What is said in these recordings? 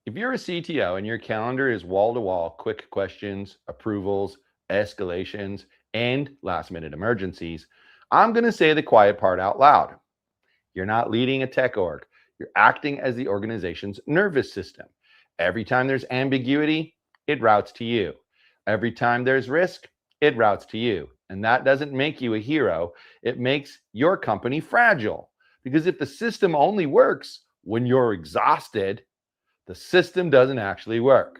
If you're a CTO and your calendar is wall-to-wall quick questions, approvals, escalations, and last-minute emergencies, I'm going to say the quiet part out loud. You're not leading a tech org. You're acting as the organization's nervous system. Every time there's ambiguity, it routes to you. Every time there's risk, it routes to you. And that doesn't make you a hero. It makes your company fragile. Because if the system only works when you're exhausted, the system doesn't actually work.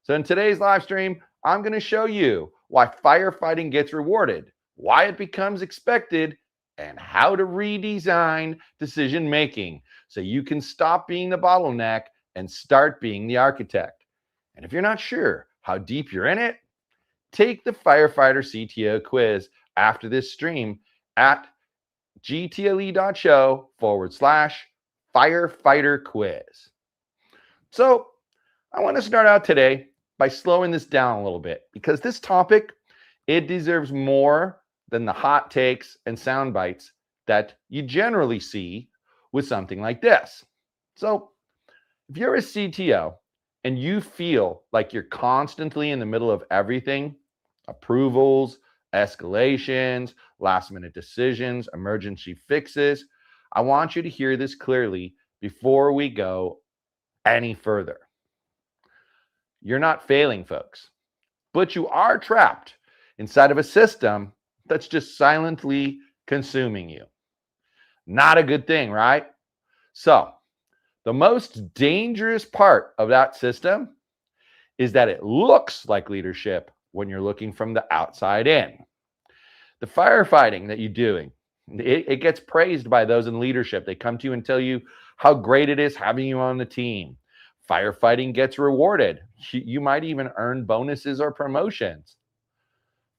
So in today's live stream, I'm going to show you why firefighting gets rewarded, why it becomes expected, and how to redesign decision making so you can stop being the bottleneck and start being the architect. And if you're not sure how deep you're in it, take the Firefighter CTO quiz after this stream at gtle.show/firefighter quiz. So I want to start out today by slowing this down a little bit because this topic, it deserves more than the hot takes and sound bites that you generally see with something like this. So if you're a CTO and you feel like you're constantly in the middle of everything, approvals, escalations, last minute decisions, emergency fixes, I want you to hear this clearly before we go any further. You're not failing, folks, but you are trapped inside of a system that's just silently consuming you. Not a good thing, right? So the most dangerous part of that system is that it looks like leadership when you're looking from the outside in. The firefighting that you're doing, it gets praised by those in leadership. They come to you and tell you how great it is having you on the team. Firefighting gets rewarded. You might even earn bonuses or promotions.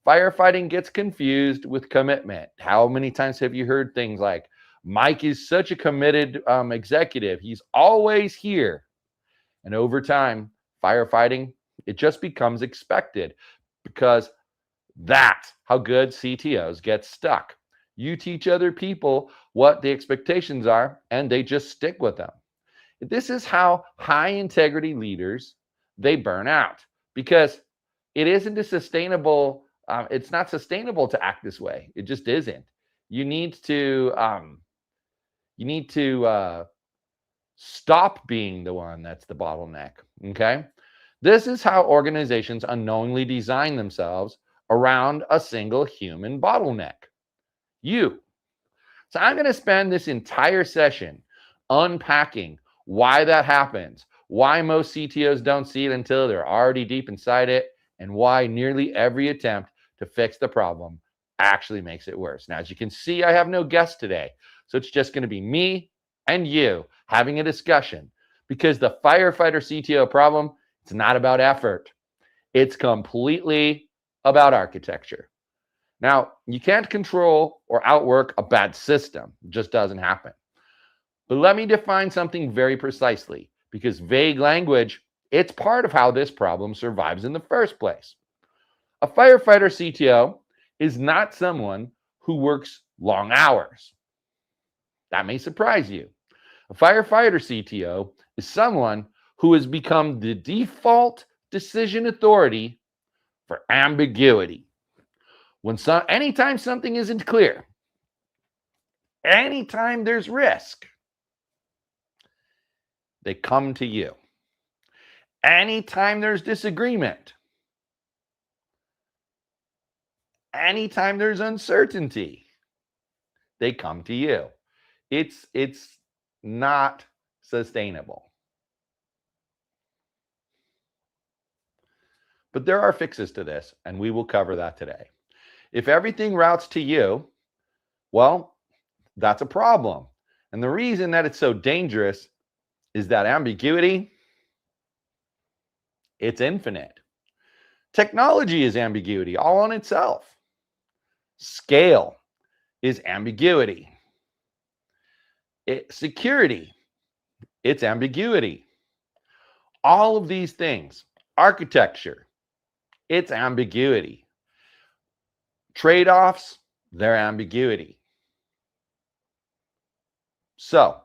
Firefighting gets confused with commitment. How many times have you heard things like, Mike is such a committed executive. He's always here. And over time, firefighting, it just becomes expected because that's how good CTOs get stuck. You teach other people what the expectations are, and they just stick with them. This is how high integrity leaders, they burn out because it isn't a sustainable, it's not sustainable to act this way. It just isn't. You need to stop being the one that's the bottleneck, okay? This is how organizations unknowingly design themselves around a single human bottleneck, you. So I'm going to spend this entire session unpacking why that happens, why most CTOs don't see it until they're already deep inside it, and why nearly every attempt to fix the problem actually makes it worse. Now, as you can see, I have no guest today, so it's just going to be me and you having a discussion because the firefighter CTO problem, it's not about effort. It's completely about architecture. Now, you can't control or outwork a bad system. It just doesn't happen. But let me define something very precisely because vague language, it's part of how this problem survives in the first place. A firefighter CTO is not someone who works long hours. That may surprise you. A firefighter CTO is someone who has become the default decision authority for ambiguity. Anytime something isn't clear, anytime there's risk, they come to you. Anytime there's disagreement, anytime there's uncertainty, they come to you. It's not sustainable. But there are fixes to this, and we will cover that today. If everything routes to you, well, that's a problem. And the reason that it's so dangerous is that ambiguity, it's infinite. Technology is ambiguity all on itself. Scale is ambiguity. Security, it's ambiguity. All of these things, architecture, it's ambiguity. Trade-offs, they're ambiguity. So,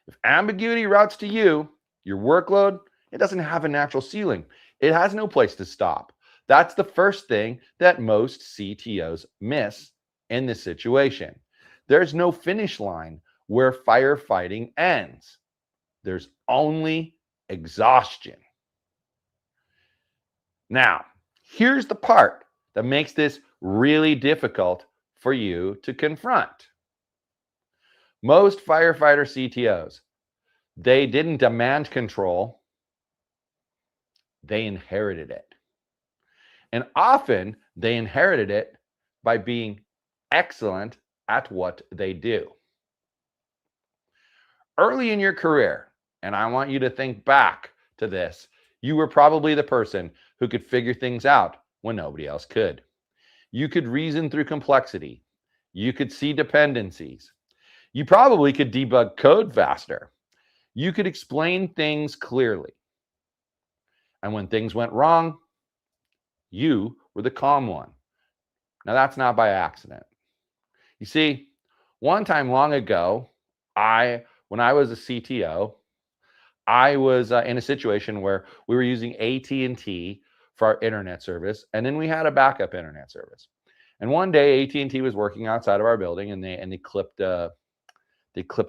if ambiguity routes to you, your workload, It doesn't have a natural ceiling. It has no place to stop. That's the first thing that most CTOs miss in this situation. There's no finish line where firefighting ends. There's only exhaustion. Now, here's the part that makes this really difficult for you to confront. Most firefighter CTOs, they didn't demand control, they inherited it. And often they inherited it by being excellent at what they do. Early in your career, and I want you to think back to this, you were probably the person who could figure things out when nobody else could. You could reason through complexity. You could see dependencies. You probably could debug code faster. You could explain things clearly. And when things went wrong, you were the calm one. Now, that's not by accident. You see, one time long ago, when I was a CTO, I was in a situation where we were using AT&T for our internet service, and then we had a backup internet service. And one day, AT&T was working outside of our building, and they clipped a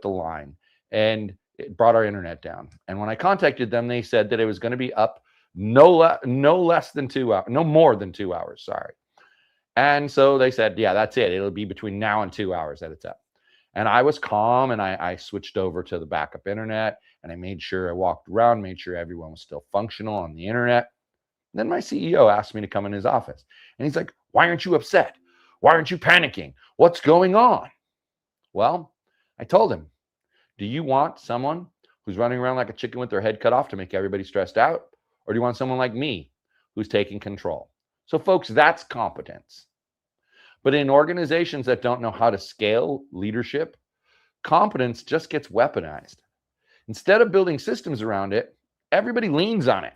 line, and it brought our internet down. And when I contacted them, they said that it was going to be up no less than 2 hours, no more than 2 hours. Sorry. And so they said, yeah, that's it. It'll be between now and 2 hours that it's up. And I was calm, and I switched over to the backup internet, and I made sure I walked around, made sure everyone was still functional on the internet. And then my CEO asked me to come in his office, and he's like, why aren't you upset? Why aren't you panicking? What's going on? Well, I told him, do you want someone who's running around like a chicken with their head cut off to make everybody stressed out? Or do you want someone like me who's taking control? So folks, that's competence. But in organizations that don't know how to scale leadership, competence just gets weaponized. Instead of building systems around it, everybody leans on it.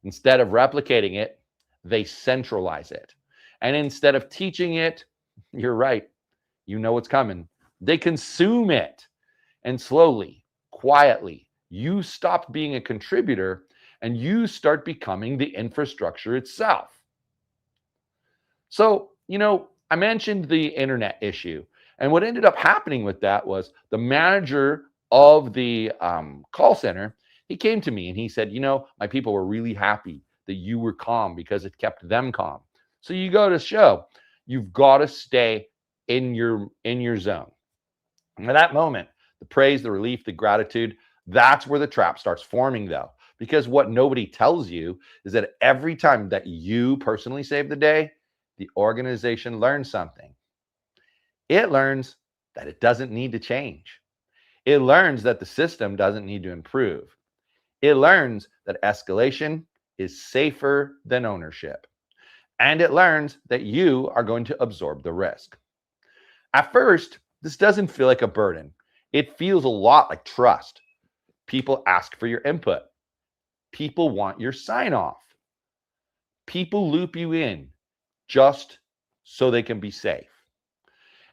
Instead of replicating it, they centralize it. And instead of teaching it, you're right, you know what's coming. They consume it. And slowly, quietly, you stop being a contributor and you start becoming the infrastructure itself. So, I mentioned the internet issue. And what ended up happening with that was the manager of the call center, he came to me and he said, my people were really happy that you were calm because it kept them calm. So you go to show, you've got to stay in your zone. And at that moment, the praise, the relief, the gratitude, that's where the trap starts forming though. Because what nobody tells you is that every time that you personally save the day, the organization learns something. It learns that it doesn't need to change. It learns that the system doesn't need to improve. It learns that escalation is safer than ownership. And it learns that you are going to absorb the risk. At first, this doesn't feel like a burden. It feels a lot like trust. People ask for your input. People want your sign off. People loop you in just so they can be safe.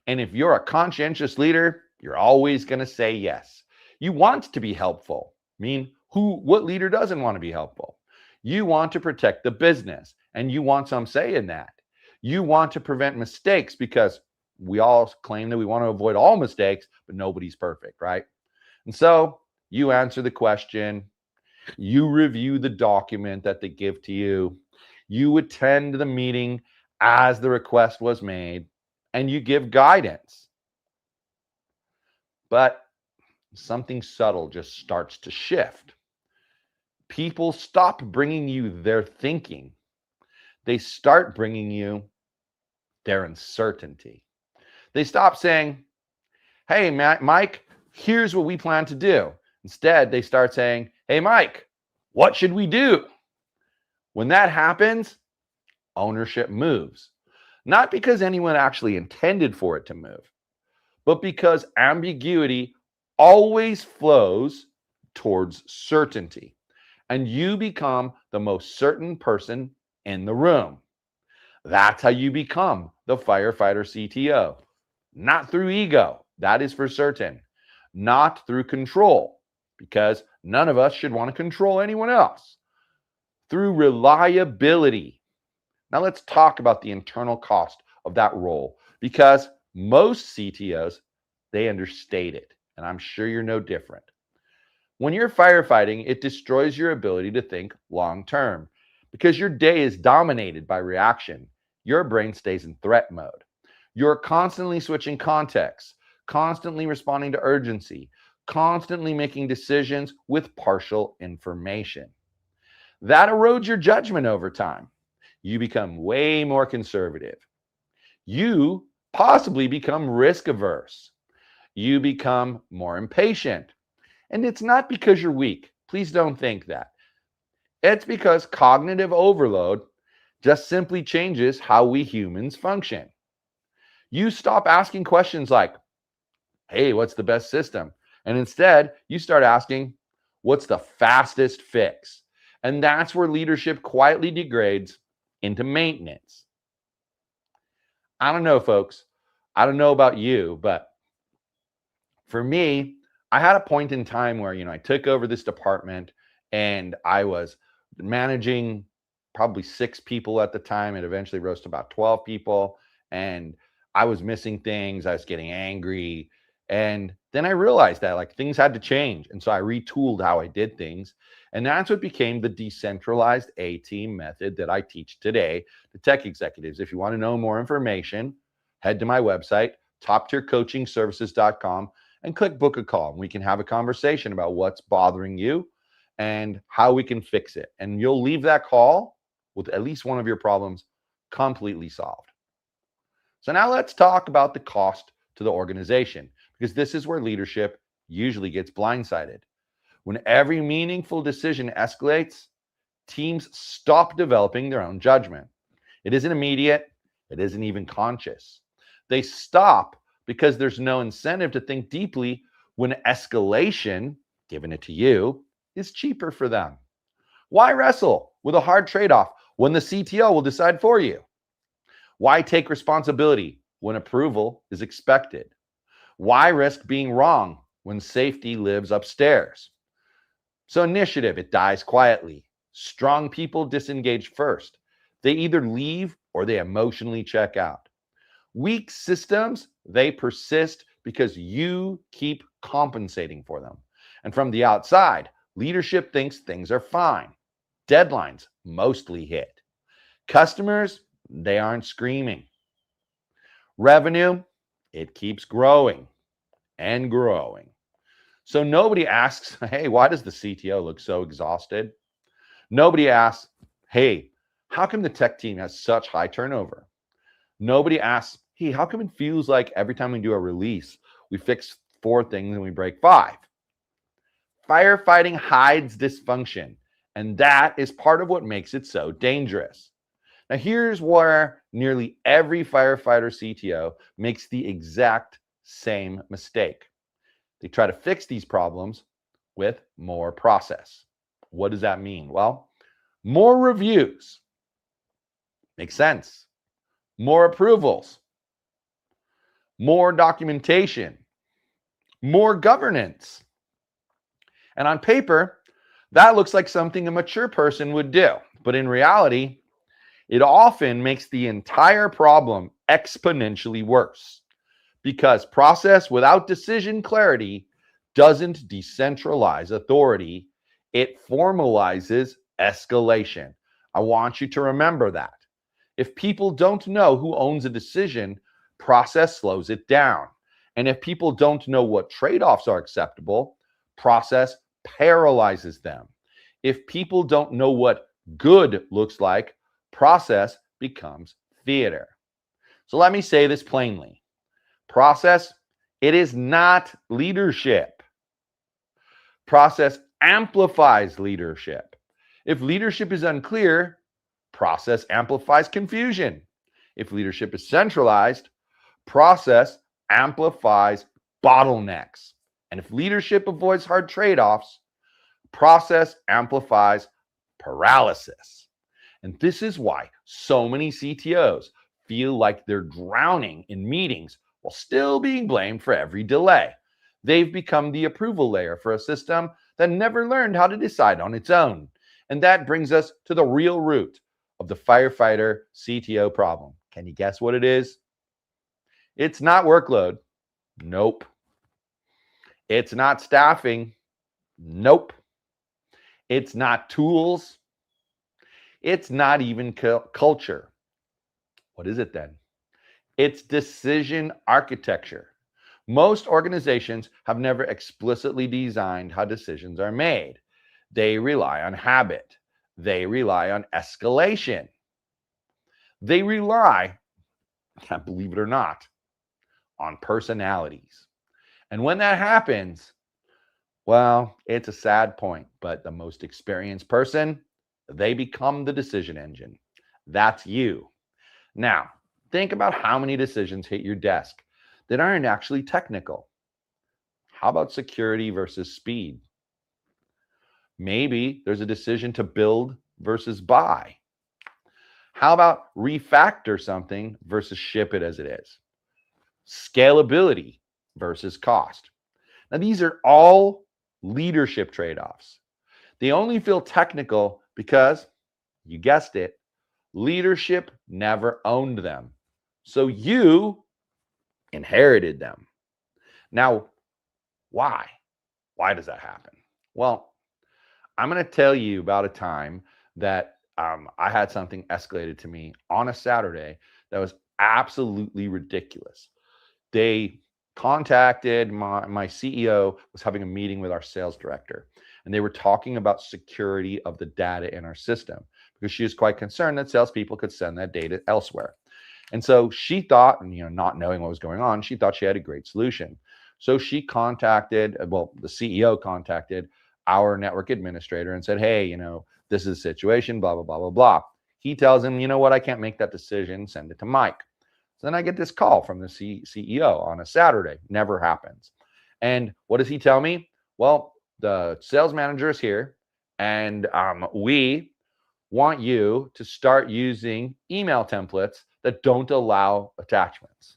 And if you're a conscientious leader, you're always going to say yes. You want to be helpful. What leader doesn't want to be helpful? You want to protect the business, and you want some say in that. You want to prevent mistakes because we all claim that we want to avoid all mistakes, but nobody's perfect, right? And so you answer the question, you review the document that they give to you, you attend the meeting as the request was made, and you give guidance. But something subtle just starts to shift. People stop bringing you their thinking. They start bringing you their uncertainty. They stop saying, hey, Mike, here's what we plan to do. Instead, they start saying, hey, Mike, what should we do? When that happens, ownership moves. Not because anyone actually intended for it to move, but because ambiguity always flows towards certainty. And you become the most certain person in the room. That's how you become the firefighter CTO. Not through ego, that is for certain. Not through control, because None of us should want to control anyone else. Through reliability. Now let's talk about the internal cost of that role, because most CTOs, they understate it, and I'm sure you're no different. When you're firefighting, it destroys your ability to think long term because your day is dominated by reaction. Your brain stays in threat mode. You're constantly switching contexts, constantly responding to urgency, constantly making decisions with partial information. That erodes your judgment over time. You become way more conservative. You possibly become risk averse. You become more impatient. And it's not because you're weak. Please don't think that. It's because cognitive overload just simply changes how we humans function. You stop asking questions like, hey, what's the best system? And instead, you start asking, what's the fastest fix? And that's where leadership quietly degrades into maintenance. I don't know, folks. I don't know about you, but for me, I had a point in time where, I took over this department and I was managing probably 6 people at the time. It eventually rose to about 12 people. And I was missing things. I was getting angry. And then I realized that things had to change. And so I retooled how I did things. And that's what became the decentralized A-team method that I teach today to tech executives. If you want to know more information, head to my website, toptiercoachingservices.com, and click book a call. We can have a conversation about what's bothering you and how we can fix it. And you'll leave that call with at least one of your problems completely solved. So now let's talk about the cost to the organization, because this is where leadership usually gets blindsided. When every meaningful decision escalates, teams stop developing their own judgment. It isn't immediate. It isn't even conscious. They stop because there's no incentive to think deeply when escalation, given it to you, is cheaper for them. Why wrestle with a hard trade-off when the CTO will decide for you? Why take responsibility when approval is expected? Why risk being wrong when safety lives upstairs? So initiative, it dies quietly. Strong people disengage first. They either leave or they emotionally check out. Weak systems, they persist because you keep compensating for them. And from the outside, leadership thinks things are fine. Deadlines mostly hit. Customers, they aren't screaming. Revenue, it keeps growing and growing. So nobody asks, hey, why does the CTO look so exhausted? Nobody asks, hey, how come the tech team has such high turnover? Nobody asks, hey, how come it feels like every time we do a release, we fix 4 things and we break 5? Firefighting hides dysfunction, and that is part of what makes it so dangerous. Now, here's where nearly every firefighter CTO makes the exact same mistake. They try to fix these problems with more process. What does that mean? Well, more reviews. Makes sense. More approvals. More documentation. More governance. And on paper, that looks like something a mature person would do. But in reality, it often makes the entire problem exponentially worse, because process without decision clarity doesn't decentralize authority. It formalizes escalation. I want you to remember that. If people don't know who owns a decision, process slows it down. And if people don't know what trade-offs are acceptable, process paralyzes them. If people don't know what good looks like, process becomes theater. So let me say this plainly. Process, it is not leadership. Process amplifies leadership. If leadership is unclear, process amplifies confusion. If leadership is centralized, process amplifies bottlenecks. And if leadership avoids hard trade-offs, process amplifies paralysis. And this is why so many CTOs feel like they're drowning in meetings while still being blamed for every delay. They've become the approval layer for a system that never learned how to decide on its own. And that brings us to the real root of the firefighter CTO problem. Can you guess what it is? It's not workload. Nope. It's not staffing. Nope. It's not tools. It's not even culture. What is it then? It's decision architecture. Most organizations have never explicitly designed how decisions are made. They rely on habit. They rely on escalation. They rely, believe it or not, on personalities. And when that happens, well, it's a sad point, but the most experienced person, they become the decision engine. That's you. Now, think about how many decisions hit your desk that aren't actually technical. How about security versus speed? Maybe there's a decision to build versus buy. How about refactor something versus ship it as it is? Scalability versus cost. Now, these are all leadership trade-offs. They only feel technical because, you guessed it, leadership never owned them. So you inherited them. Now, why? Why does that happen? Well, I'm going to tell you about a time that I had something escalated to me on a Saturday that was absolutely ridiculous. They contacted my CEO, was having a meeting with our sales director, and they were talking about security of the data in our system because she was quite concerned that salespeople could send that data elsewhere. And so she thought, and not knowing what was going on, she thought she had a great solution. So she contacted, the CEO contacted our network administrator and said, hey, this is the situation, blah, blah, blah, blah, blah. He tells him, you know what, I can't make that decision, send it to Mike. So then I get this call from the CEO on a Saturday. Never happens. And what does he tell me? Well, the sales manager is here, and we want you to start using email templates that don't allow attachments.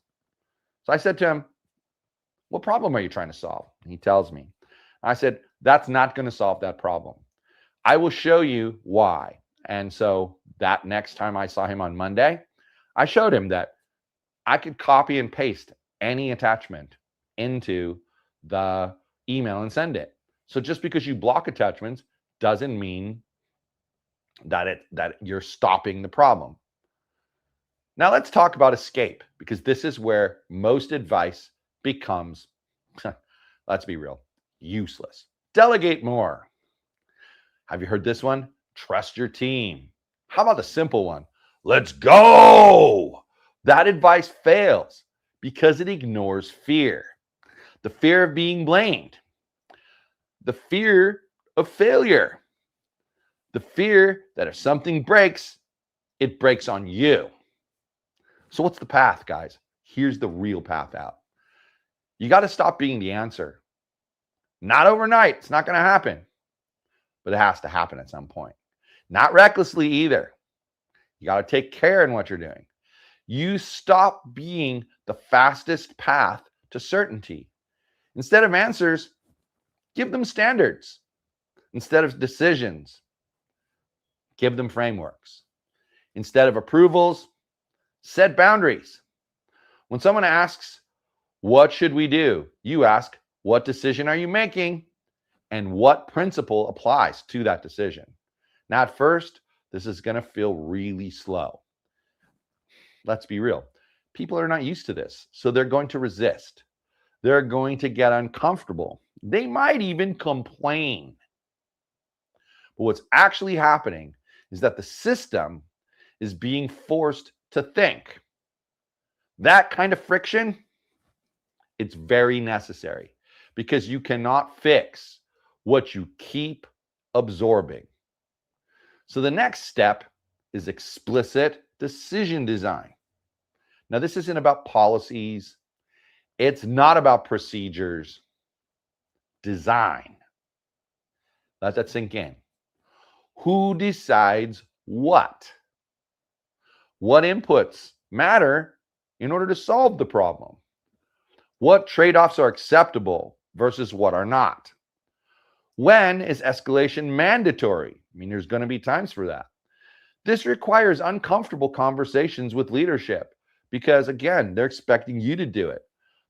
So I said to him, what problem are you trying to solve? And he tells me. I said, that's not going to solve that problem. I will show you why. And so that next time I saw him on Monday, I showed him that I could copy and paste any attachment into the email and send it. So just because you block attachments doesn't mean that you're stopping the problem. Now let's talk about escape, because this is where most advice becomes, let's be real, useless. Delegate more. Have you heard this one? Trust your team. How about the simple one? Let's go. That advice fails because it ignores fear. The fear of being blamed. The fear of failure. The fear that if something breaks, it breaks on you. So what's the path, guys? Here's the real path out. You got to stop being the answer. Not overnight. It's not going to happen. But it has to happen at some point. Not recklessly either. You got to take care in what you're doing. You stop being the fastest path to certainty. Instead of answers, give them standards. Instead of decisions, give them frameworks. Instead of approvals, set boundaries. When someone asks, what should we do? You ask, what decision are you making? And what principle applies to that decision? Now, at first, this is going to feel really slow. Let's be real. People are not used to this, so they're going to resist. They're going to get uncomfortable. They might even complain. But what's actually happening is that the system is being forced to think. That kind of friction, it's very necessary because you cannot fix what you keep absorbing. So the next step is explicit decision design. Now, this isn't about policies. It's not about procedures. Design. Let that sink in. Who decides what? What inputs matter in order to solve the problem? What trade-offs are acceptable versus what are not? When is escalation mandatory? I mean, there's going to be times for that. This requires uncomfortable conversations with leadership because, again, they're expecting you to do it,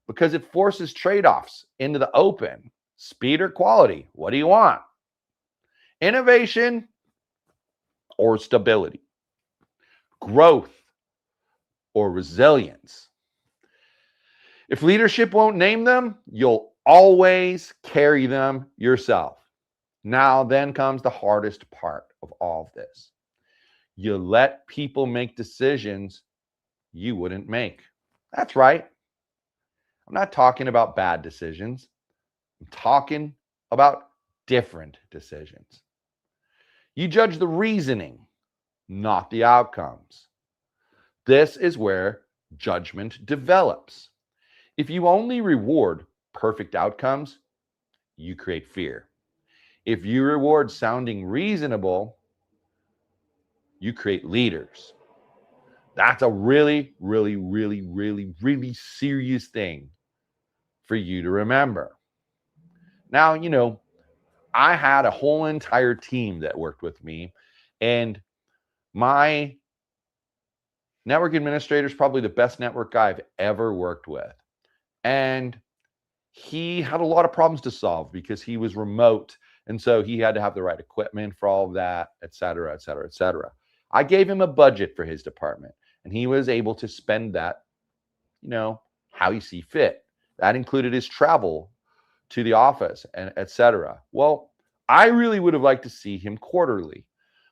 because it forces trade-offs into the open. Speed or quality? What do you want? Innovation or stability? Growth or resilience? If leadership won't name them, you'll always carry them yourself. Now, then comes the hardest part of all of this. You let people make decisions you wouldn't make. That's right. I'm not talking about bad decisions. I'm talking about different decisions. You judge the reasoning, not the outcomes. This is where judgment develops. If you only reward perfect outcomes, you create fear. If you reward sounding reasonable, you create leaders. That's a really, really, really, really, really serious thing for you to remember. Now, I had a whole entire team that worked with me, and my network administrator is probably the best network guy I've ever worked with. And he had a lot of problems to solve because he was remote. And so he had to have the right equipment for all of that, et cetera, et cetera, et cetera. I gave him a budget for his department, and he was able to spend that, how he see fit. That included his travel to the office and et cetera. Well, I really would have liked to see him quarterly,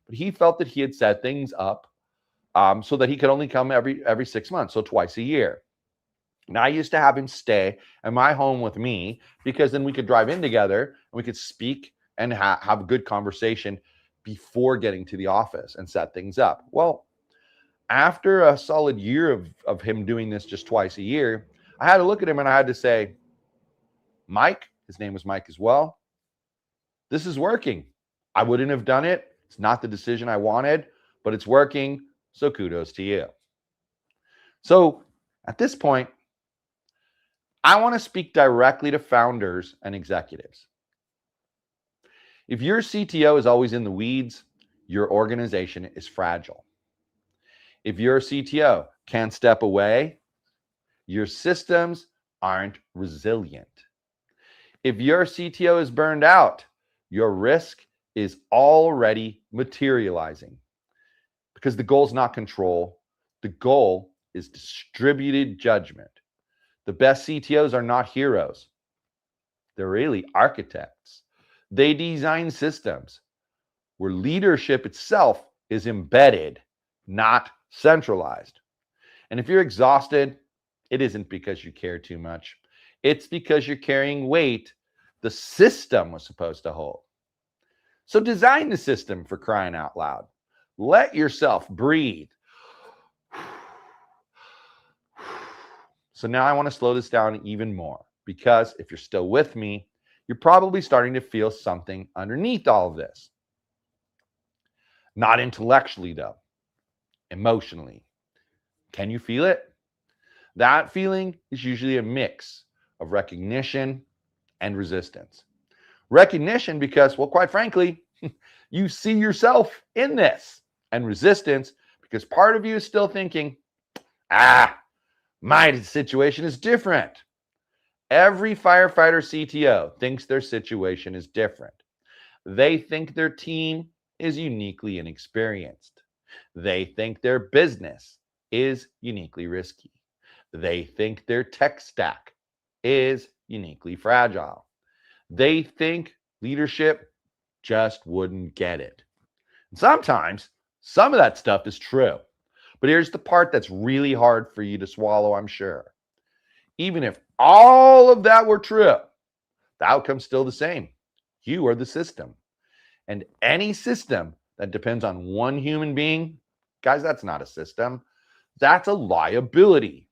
but he felt that he had set things up so that he could only come every 6 months, so twice a year. And I used to have him stay at my home with me because then we could drive in together and we could speak and have a good conversation before getting to the office and set things up. Well, after a solid year of him doing this just twice a year, I had to look at him and I had to say, Mike, his name was Mike as well, this is working. I wouldn't have done it. It's not the decision I wanted, but it's working. So kudos to you. So at this point, I want to speak directly to founders and executives. If your CTO is always in the weeds, your organization is fragile. If your CTO can't step away, your systems aren't resilient. If your CTO is burned out, your risk is already materializing, because the goal is not control. The goal is distributed judgment. The best CTOs are not heroes. They're really architects. They design systems where leadership itself is embedded, not centralized. And if you're exhausted, it isn't because you care too much. It's because you're carrying weight the system was supposed to hold. So design the system, for crying out loud. Let yourself breathe. So now I want to slow this down even more, because if you're still with me, you're probably starting to feel something underneath all of this. Not intellectually, though. Emotionally. Can you feel it? That feeling is usually a mix of recognition and resistance. Recognition because, well, quite frankly, you see yourself in this. And resistance because part of you is still thinking, my situation is different. Every firefighter CTO thinks their situation is different. They think their team is uniquely inexperienced. They think their business is uniquely risky. They think their tech stack is uniquely fragile. They think leadership just wouldn't get it. And sometimes some of that stuff is true. But here's the part that's really hard for you to swallow, I'm sure. Even if all of that were true, the outcome's still the same. You are the system. And any system that depends on one human being, guys, that's not a system. That's a liability.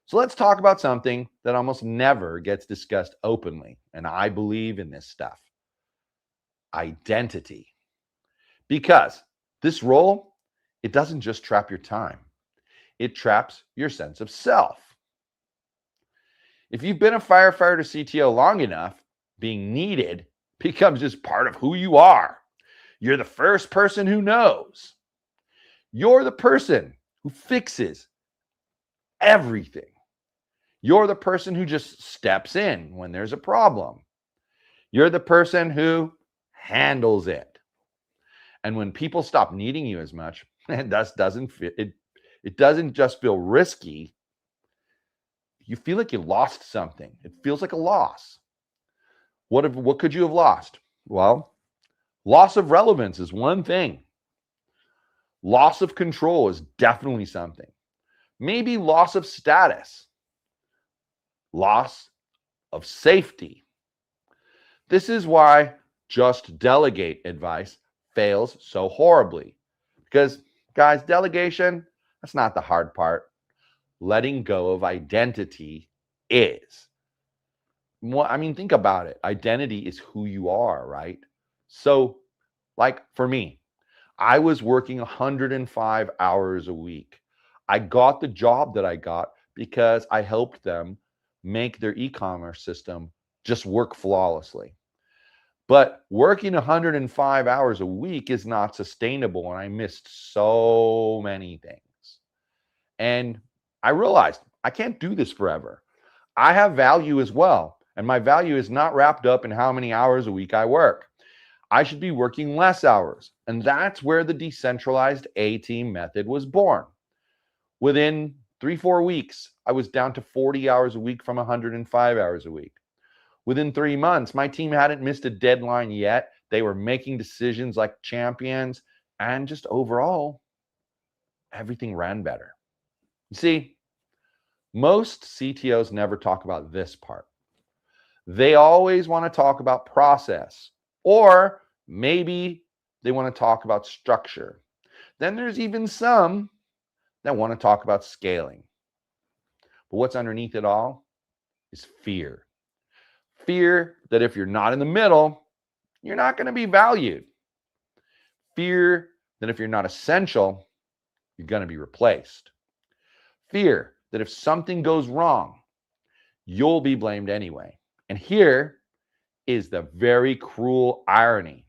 So let's talk about something that almost never gets discussed openly. And I believe in this stuff. Identity. Because this role, it doesn't just trap your time. It traps your sense of self. If you've been a firefighter CTO long enough, being needed becomes just part of who you are. You're the first person who knows. You're the person who fixes everything. You're the person who just steps in when there's a problem. You're the person who handles it. And when people stop needing you as much, it doesn't just feel risky. You feel like you lost something. It feels like a loss. What could you have lost? Well, loss of relevance is one thing. Loss of control is definitely something. Maybe loss of status. Loss of safety. This is why just delegate advice fails so horribly. Because, guys, delegation, that's not the hard part. Letting go of identity is. I mean, think about it. Identity is who you are, right? So, like for me, I was working 105 hours a week. I got the job that I got because I helped them make their e-commerce system just work flawlessly. But working 105 hours a week is not sustainable, and I missed so many things. And I realized I can't do this forever. I have value as well, and my value is not wrapped up in how many hours a week I work. I should be working less hours, and that's where the decentralized A-team method was born. Within 3-4 weeks, I was down to 40 hours a week from 105 hours a week. Within 3 months, my team hadn't missed a deadline yet. They were making decisions like champions, and just overall, everything ran better. You see, most CTOs never talk about this part. They always want to talk about process, or maybe they want to talk about structure. Then there's even some that want to talk about scaling. But what's underneath it all is fear. Fear that if you're not in the middle, you're not going to be valued. Fear that if you're not essential, you're going to be replaced. Fear that if something goes wrong, you'll be blamed anyway. And here is the very cruel irony.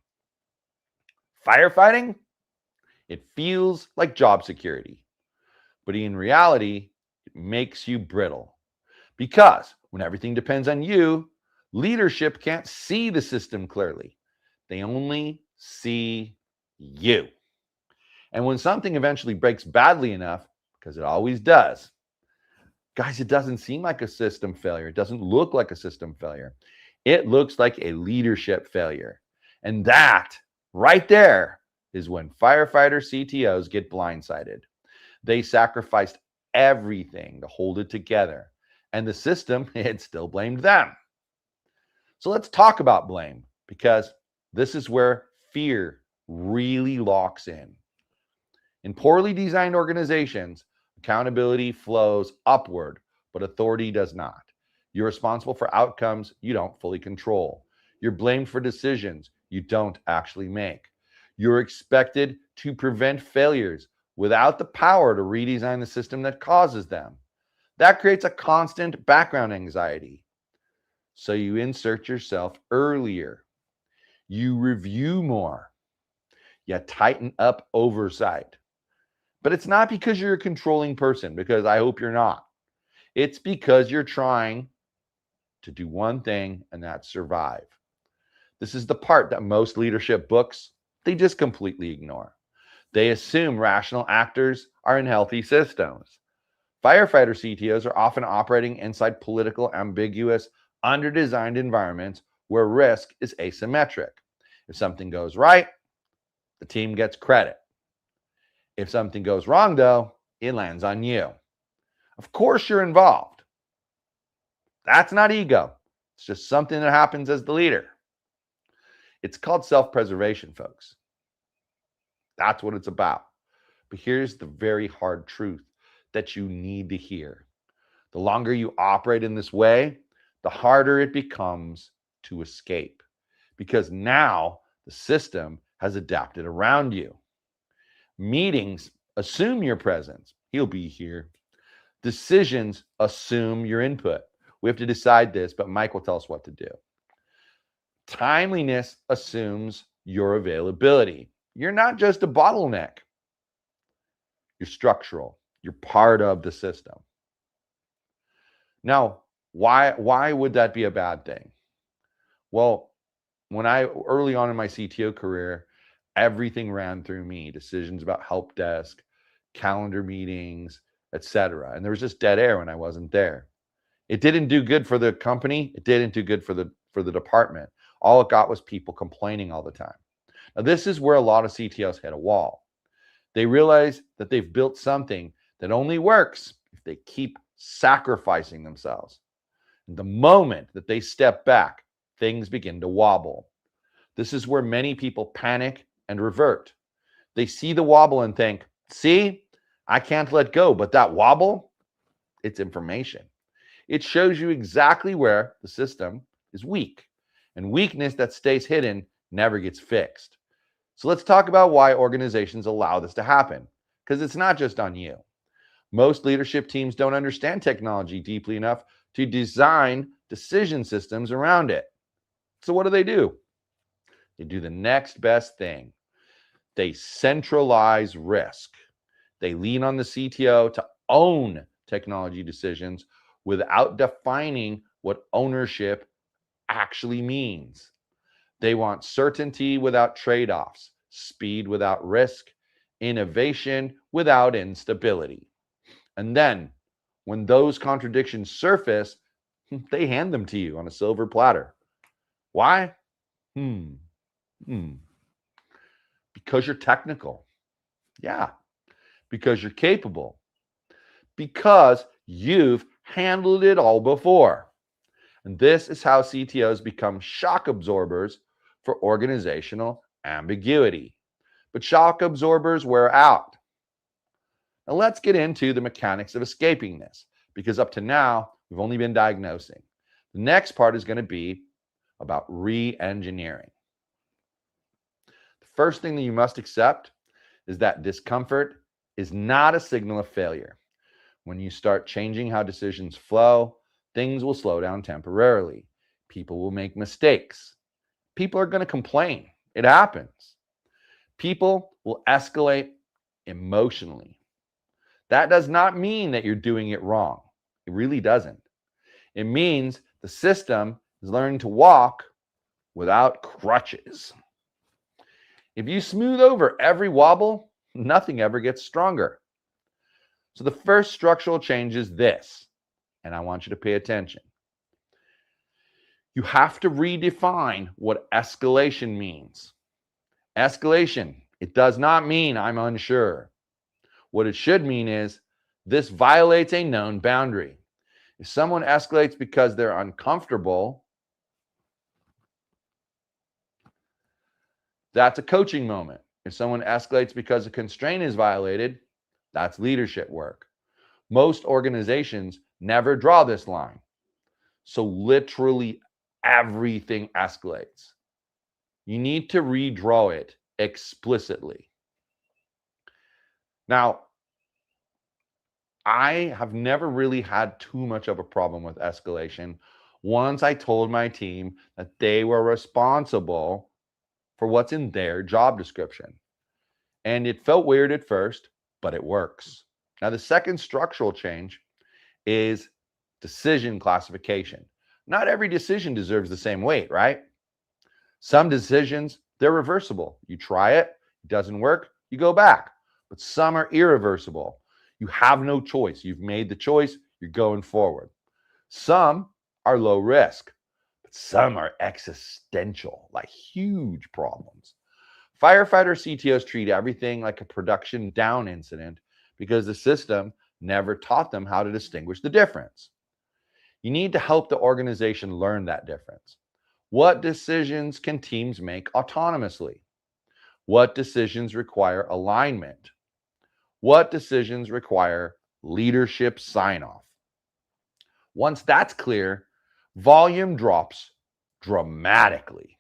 Firefighting, it feels like job security, but in reality, it makes you brittle. Because when everything depends on you, leadership can't see the system clearly. They only see you. And when something eventually breaks badly enough, because it always does, guys, it doesn't seem like a system failure. It doesn't look like a system failure. It looks like a leadership failure. And that right there is when firefighter CTOs get blindsided. They sacrificed everything to hold it together. And the system, it still blamed them. So let's talk about blame, because this is where fear really locks in. In poorly designed organizations, accountability flows upward, but authority does not. You're responsible for outcomes you don't fully control. You're blamed for decisions you don't actually make. You're expected to prevent failures without the power to redesign the system that causes them. That creates a constant background anxiety. So you insert yourself earlier. You review more. You tighten up oversight. But it's not because you're a controlling person, because I hope you're not. It's because you're trying to do one thing, and that's survive. This is the part that most leadership books, they just completely ignore. They assume rational actors are in healthy systems. Firefighter CTOs are often operating inside political, ambiguous, under-designed environments where risk is asymmetric. If something goes right, the team gets credit. If something goes wrong, though, it lands on you. Of course you're involved. That's not ego. It's just something that happens as the leader. It's called self-preservation, folks. That's what it's about. But here's the very hard truth that you need to hear. The longer you operate in this way, the harder it becomes to escape. Because now the system has adapted around you. Meetings assume your presence. He'll be here. Decisions assume your input. We have to decide this, but Mike will tell us what to do. Timeliness assumes your availability. You're not just a bottleneck. You're structural. You're part of the system. Now, why would that be a bad thing? Well, when early on in my CTO career, everything ran through me. Decisions about help desk, calendar meetings, etc. And there was just dead air when I wasn't there. It didn't do good for the company. It didn't do good for the department. All it got was people complaining all the time. Now, this is where a lot of CTOs hit a wall. They realize that they've built something that only works if they keep sacrificing themselves. And the moment that they step back, things begin to wobble. This is where many people panic and revert. They see the wobble and think, see, I can't let go, but that wobble, it's information. It shows you exactly where the system is weak. And weakness that stays hidden never gets fixed. So let's talk about why organizations allow this to happen, because it's not just on you. Most leadership teams don't understand technology deeply enough to design decision systems around it. So what do? They do the next best thing. They centralize risk. They lean on the CTO to own technology decisions without defining what ownership actually means. They want certainty without trade-offs, speed without risk, innovation without instability. And then, when those contradictions surface, they hand them to you on a silver platter. Why? Because you're technical. Yeah. Because you're capable. Because you've handled it all before. And this is how CTOs become shock absorbers for organizational ambiguity. But shock absorbers wear out. Now let's get into the mechanics of escaping this, because up to now, we've only been diagnosing. The next part is going to be about re-engineering. The first thing that you must accept is that discomfort is not a signal of failure. When you start changing how decisions flow, things will slow down temporarily. People will make mistakes. People are going to complain. It happens. People will escalate emotionally. That does not mean that you're doing it wrong. It really doesn't. It means the system is learning to walk without crutches. If you smooth over every wobble, nothing ever gets stronger. So the first structural change is this, and I want you to pay attention. You have to redefine what escalation means. Escalation, it does not mean I'm unsure. What it should mean is this violates a known boundary. If someone escalates because they're uncomfortable, that's a coaching moment. If someone escalates because a constraint is violated, that's leadership work. Most organizations never draw this line. So literally everything escalates. You need to redraw it explicitly. Now, I have never really had too much of a problem with escalation once I told my team that they were responsible for what's in their job description. And it felt weird at first, but it works. Now, the second structural change is decision classification. Not every decision deserves the same weight, right? Some decisions, they're reversible. You try it, it doesn't work, you go back. But some are irreversible. You have no choice. You've made the choice, you're going forward. Some are low risk, but some are existential, like huge problems. Firefighter CTOs treat everything like a production down incident because the system never taught them how to distinguish the difference. You need to help the organization learn that difference. What decisions can teams make autonomously? What decisions require alignment? What decisions require leadership sign-off? Once that's clear, volume drops dramatically.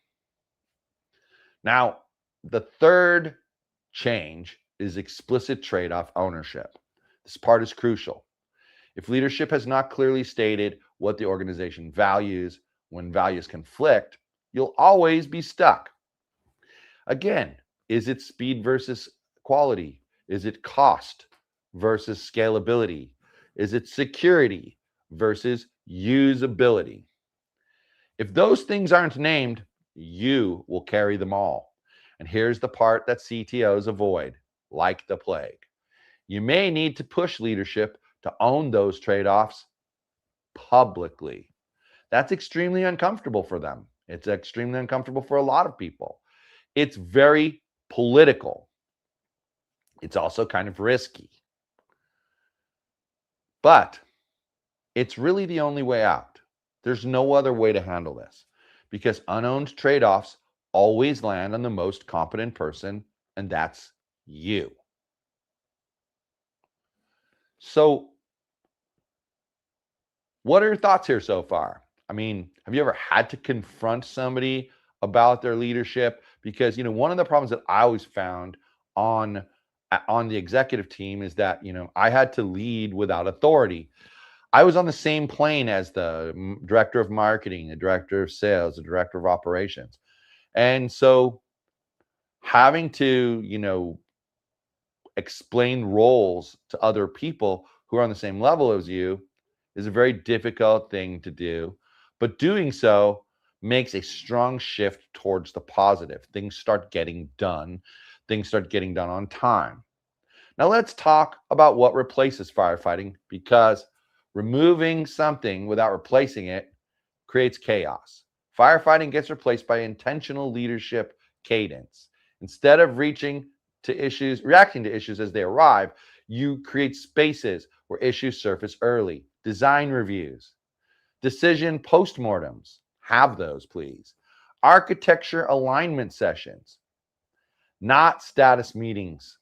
Now, the third change is explicit trade-off ownership. This part is crucial. If leadership has not clearly stated what the organization values, when values conflict, you'll always be stuck. Again, is it speed versus quality? Is it cost versus scalability? Is it security versus usability? If those things aren't named, you will carry them all. And here's the part that CTOs avoid, like the plague. You may need to push leadership to own those trade-offs publicly. That's extremely uncomfortable for them. It's extremely uncomfortable for a lot of people. It's very political. It's also kind of risky. But it's really the only way out. There's no other way to handle this because unowned trade-offs always land on the most competent person, and that's you. So what are your thoughts here so far? I mean, have you ever had to confront somebody about their leadership? Because, one of the problems that I always found on the executive team is that, I had to lead without authority. I was on the same plane as the director of marketing, the director of sales, the director of operations. And so having to, explain roles to other people who are on the same level as you is a very difficult thing to do. But doing so makes a strong shift towards the positive. Things start getting done. Things start getting done on time. Now let's talk about what replaces firefighting, because removing something without replacing it creates chaos. Firefighting gets replaced by intentional leadership cadence. Instead of reacting to issues as they arrive, you create spaces where issues surface early. Design reviews, decision postmortems, have those, please. Architecture alignment sessions, not status meetings.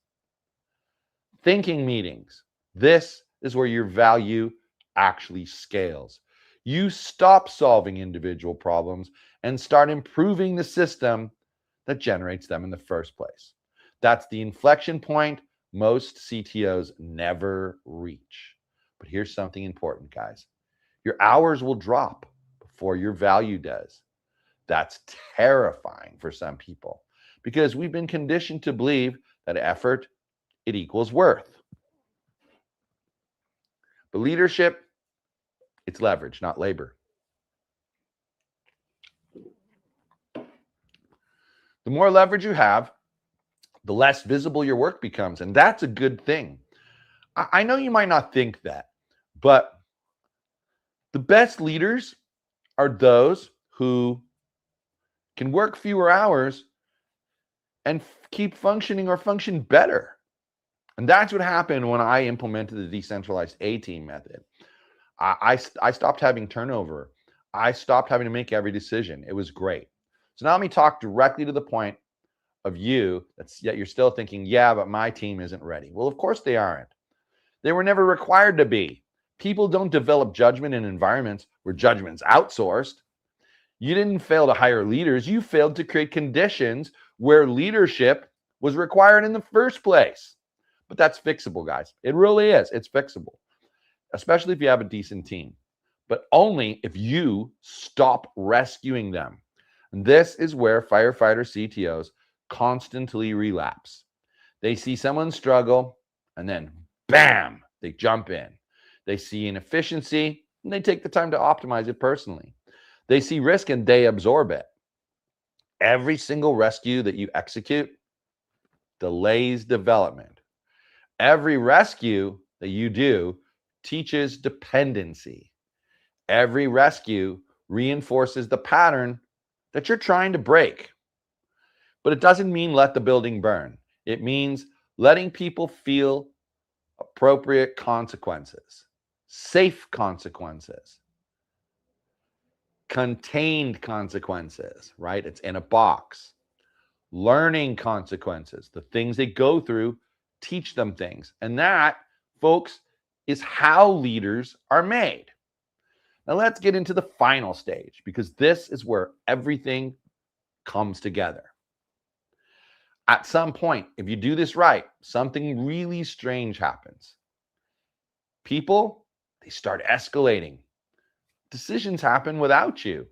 Thinking meetings. This is where your value actually scales. You stop solving individual problems and start improving the system that generates them in the first place. That's the inflection point most CTOs never reach. But here's something important, guys. Your hours will drop before your value does. That's terrifying for some people because we've been conditioned to believe that effort, it equals worth. But leadership, it's leverage, not labor. The more leverage you have, the less visible your work becomes. And that's a good thing. I know you might not think that, but the best leaders are those who can work fewer hours and keep functioning or function better. And that's what happened when I implemented the decentralized A-team method. I stopped having turnover. I stopped having to make every decision. It was great. So now let me talk directly to the point of you yet you're still thinking, yeah, but my team isn't ready. Well, of course they aren't. They were never required to be. People don't develop judgment in environments where judgment's outsourced. You didn't fail to hire leaders. You failed to create conditions where leadership was required in the first place. But that's fixable, guys. It really is. It's fixable, especially if you have a decent team, but only if you stop rescuing them. And this is where firefighter CTOs constantly relapse. They see someone struggle and then bam, they jump in. They see inefficiency and they take the time to optimize it personally. They see risk and they absorb it. Every single rescue that you execute delays development. Every rescue that you do teaches dependency. Every rescue reinforces the pattern that you're trying to break. But it doesn't mean let the building burn. It means letting people feel appropriate consequences, safe consequences, contained consequences, right? It's in a box. Learning consequences, the things they go through, teach them things. And that, folks, is how leaders are made. Now let's get into the final stage, because this is where everything comes together. At some point, if you do this right, something really strange happens. People, they start escalating. Decisions happen without you.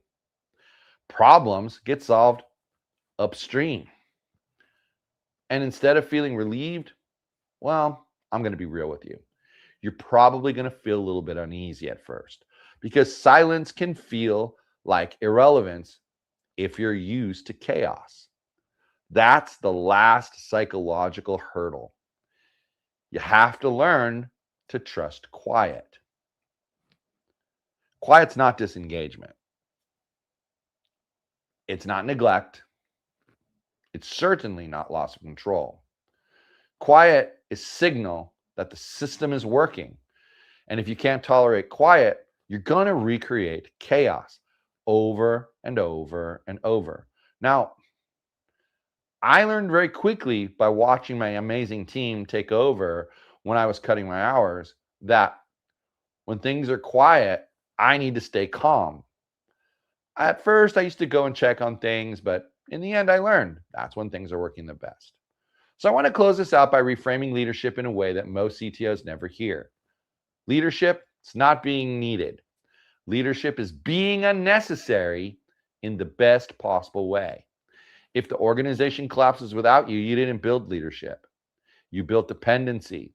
Problems get solved upstream. And instead of feeling relieved, well, I'm going to be real with you. You're probably going to feel a little bit uneasy at first because silence can feel like irrelevance if you're used to chaos. That's the last psychological hurdle. You have to learn to trust quiet. Quiet's not disengagement. It's not neglect. It's certainly not loss of control. Quiet is signal that the system is working. And if you can't tolerate quiet, you're going to recreate chaos over and over and over. Now, I learned very quickly by watching my amazing team take over when I was cutting my hours that when things are quiet, I need to stay calm. At first, I used to go and check on things, but in the end, I learned that's when things are working the best. So I want to close this out by reframing leadership in a way that most CTOs never hear. Leadership, it's not being needed. Leadership is being unnecessary in the best possible way. If the organization collapses without you, you didn't build leadership. You built dependency.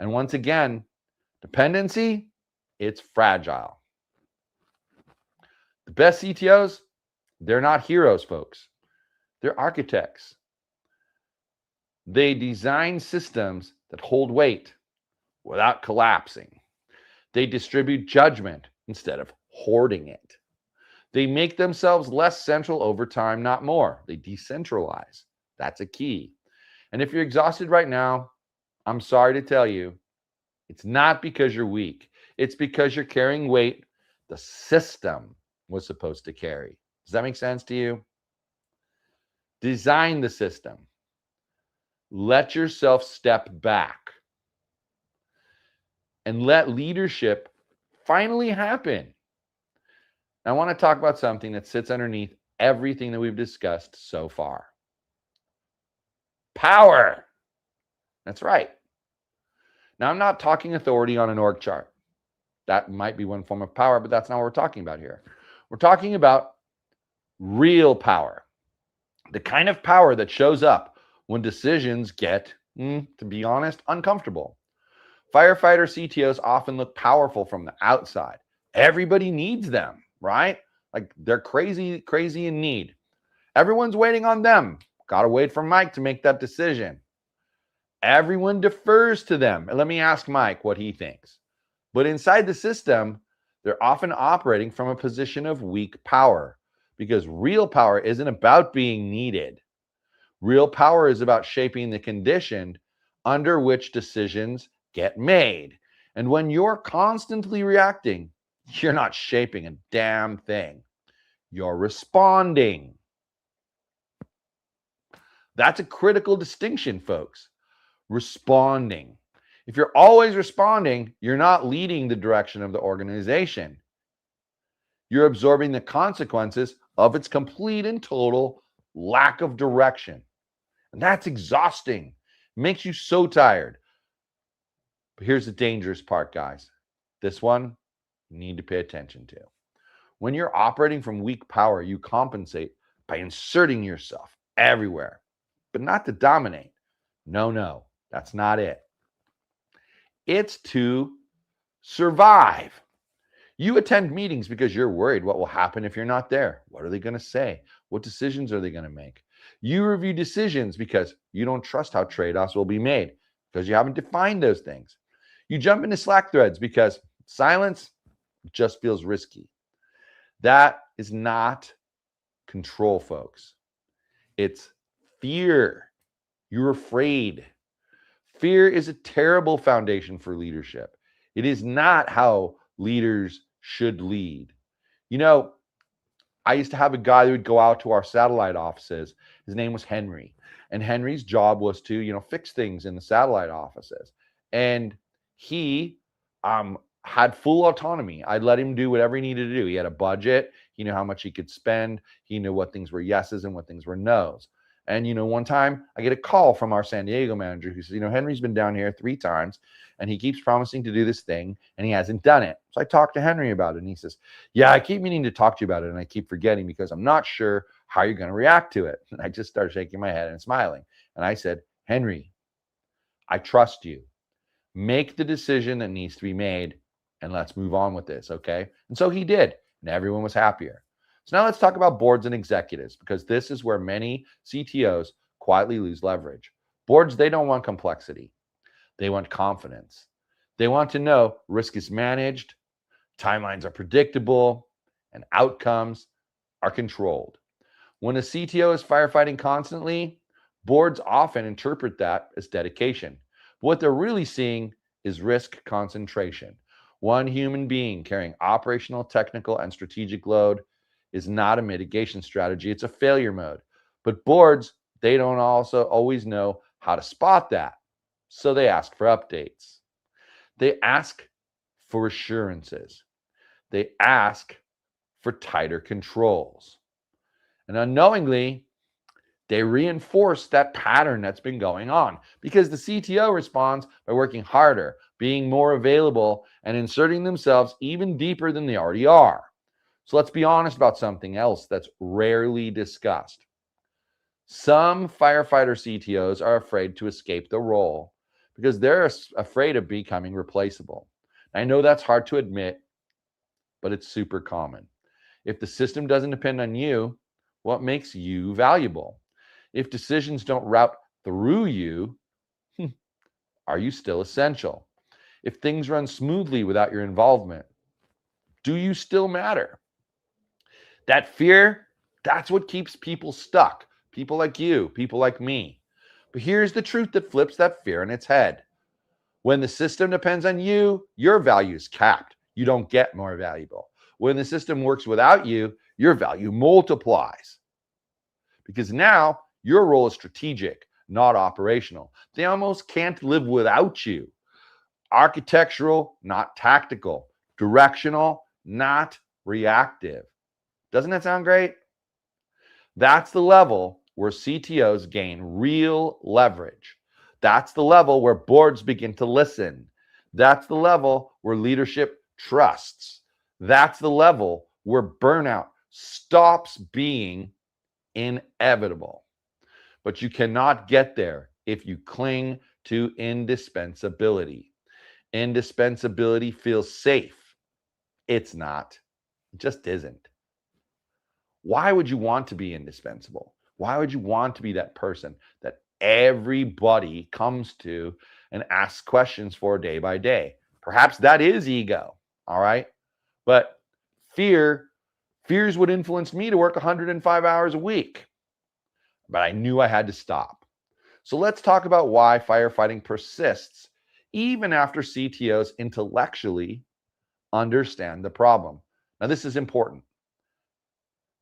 And once again, dependency, it's fragile. The best CTOs, they're not heroes, folks. They're architects. They design systems that hold weight without collapsing. They distribute judgment instead of hoarding it. They make themselves less central over time, not more. They decentralize. That's a key. And if you're exhausted right now, I'm sorry to tell you, it's not because you're weak. It's because you're carrying weight the system was supposed to carry. Does that make sense to you? Design the system. Let yourself step back and let leadership finally happen. I want to talk about something that sits underneath everything that we've discussed so far. Power. That's right. Now, I'm not talking authority on an org chart. That might be one form of power, but that's not what we're talking about here. We're talking about real power. The kind of power that shows up when decisions get, to be honest, uncomfortable. Firefighter CTOs often look powerful from the outside. Everybody needs them, right? Like they're crazy in need. Everyone's waiting on them. Got to wait for Mike to make that decision. Everyone defers to them. And let me ask Mike what he thinks. But inside the system, they're often operating from a position of weak power because real power isn't about being needed. Real power is about shaping the condition under which decisions get made. And when you're constantly reacting, you're not shaping a damn thing. You're responding. That's a critical distinction, folks. Responding. If you're always responding, you're not leading the direction of the organization. You're absorbing the consequences of its complete and total lack of direction. And that's exhausting. It makes you so tired. But here's the dangerous part, guys. This one you need to pay attention to. When you're operating from weak power, you compensate by inserting yourself everywhere, but not to dominate. No, that's not it. It's to survive. You attend meetings because you're worried what will happen if you're not there. What are they going to say? What decisions are they going to make? You review decisions because you don't trust how trade-offs will be made because you haven't defined those things. You jump into Slack threads because silence just feels risky. That is not control, folks. It's fear. You're afraid. Fear is a terrible foundation for leadership. It is not how leaders should lead. You know, I used to have a guy who would go out to our satellite offices. His name was Henry. And Henry's job was to, fix things in the satellite offices. And he had full autonomy. I'd let him do whatever he needed to do. He had a budget. He knew how much he could spend. He knew what things were yeses and what things were nos. And, one time I get a call from our San Diego manager who says, Henry's been down here 3 times and he keeps promising to do this thing and he hasn't done it. So I talked to Henry about it and he says, yeah, I keep meaning to talk to you about it and I keep forgetting because I'm not sure how you're going to react to it. And I just started shaking my head and smiling. And I said, Henry, I trust you. Make the decision that needs to be made and let's move on with this, okay? And so he did, and everyone was happier. So now let's talk about boards and executives, because this is where many CTOs quietly lose leverage. Boards, they don't want complexity. They want confidence. They want to know risk is managed, timelines are predictable, and outcomes are controlled. When a CTO is firefighting constantly, boards often interpret that as dedication. What they're really seeing is risk concentration. One human being carrying operational, technical, and strategic load is not a mitigation strategy. It's a failure mode. But boards, they don't also always know how to spot that. So they ask for updates. They ask for assurances. They ask for tighter controls. And unknowingly, they reinforce that pattern that's been going on because the CTO responds by working harder, being more available, and inserting themselves even deeper than they already are. So let's be honest about something else that's rarely discussed. Some firefighter CTOs are afraid to escape the role because they're afraid of becoming replaceable. I know that's hard to admit, but it's super common. If the system doesn't depend on you, what makes you valuable? If decisions don't route through you, are you still essential? If things run smoothly without your involvement, do you still matter? That fear, that's what keeps people stuck. People like you, people like me. But here's the truth that flips that fear on its head. When the system depends on you, your value is capped. You don't get more valuable. When the system works without you, your value multiplies. Because now your role is strategic, not operational. They almost can't live without you. Architectural, not tactical. Directional, not reactive. Doesn't that sound great? That's the level where CTOs gain real leverage. That's the level where boards begin to listen. That's the level where leadership trusts. That's the level where burnout stops being inevitable. But you cannot get there if you cling to indispensability. Indispensability feels safe. It's not. It just isn't. Why would you want to be indispensable? Why would you want to be that person that everybody comes to and asks questions for day by day? Perhaps that is ego, all right? But fears would influence me to work 105 hours a week. But I knew I had to stop. So let's talk about why firefighting persists even after CTOs intellectually understand the problem. Now, this is important.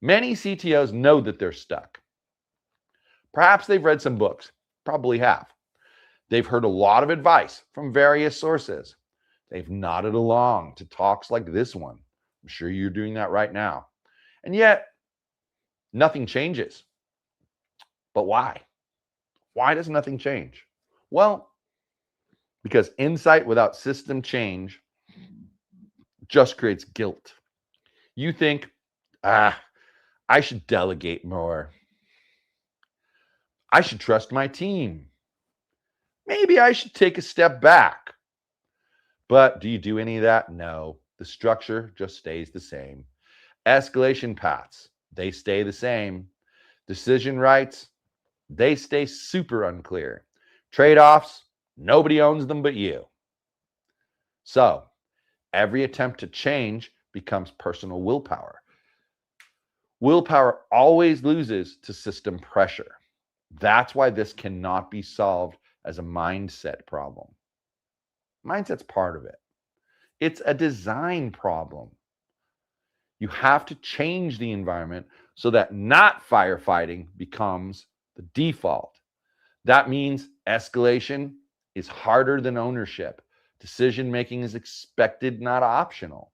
Many CTOs know that they're stuck. Perhaps they've read some books, probably have. They've heard a lot of advice from various sources. They've nodded along to talks like this one. I'm sure you're doing that right now. And yet, nothing changes. But why? Why does nothing change? Well, because insight without system change just creates guilt. You think, I should delegate more. I should trust my team. Maybe I should take a step back. But do you do any of that? No. The structure just stays the same. Escalation paths, they stay the same. Decision rights, they stay super unclear. Trade-offs, nobody owns them but you. So, every attempt to change becomes personal willpower. Willpower always loses to system pressure. That's why this cannot be solved as a mindset problem. Mindset's part of it. It's a design problem. You have to change the environment so that not firefighting becomes the default. That means escalation is harder than ownership. Decision making is expected, not optional.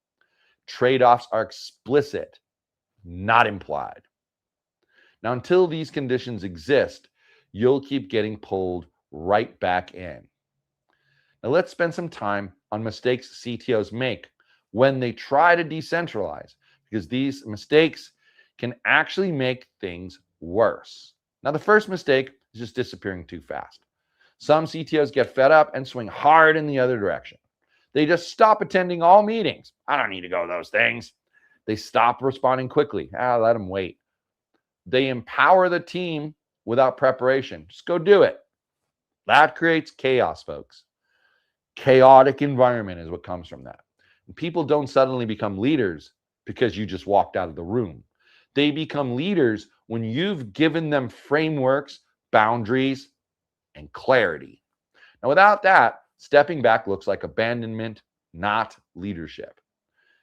Trade-offs are explicit, not implied. Now, until these conditions exist, you'll keep getting pulled right back in. Now, let's spend some time on mistakes CTOs make when they try to decentralize, because these mistakes can actually make things worse. Now, the first mistake is just disappearing too fast. Some CTOs get fed up and swing hard in the other direction. They just stop attending all meetings. I don't need to go to those things. They stop responding quickly. Let them wait. They empower the team without preparation. Just go do it. That creates chaos, folks. Chaotic environment is what comes from that. And people don't suddenly become leaders because you just walked out of the room. They become leaders when you've given them frameworks, boundaries, and clarity. Now, without that, stepping back looks like abandonment, not leadership.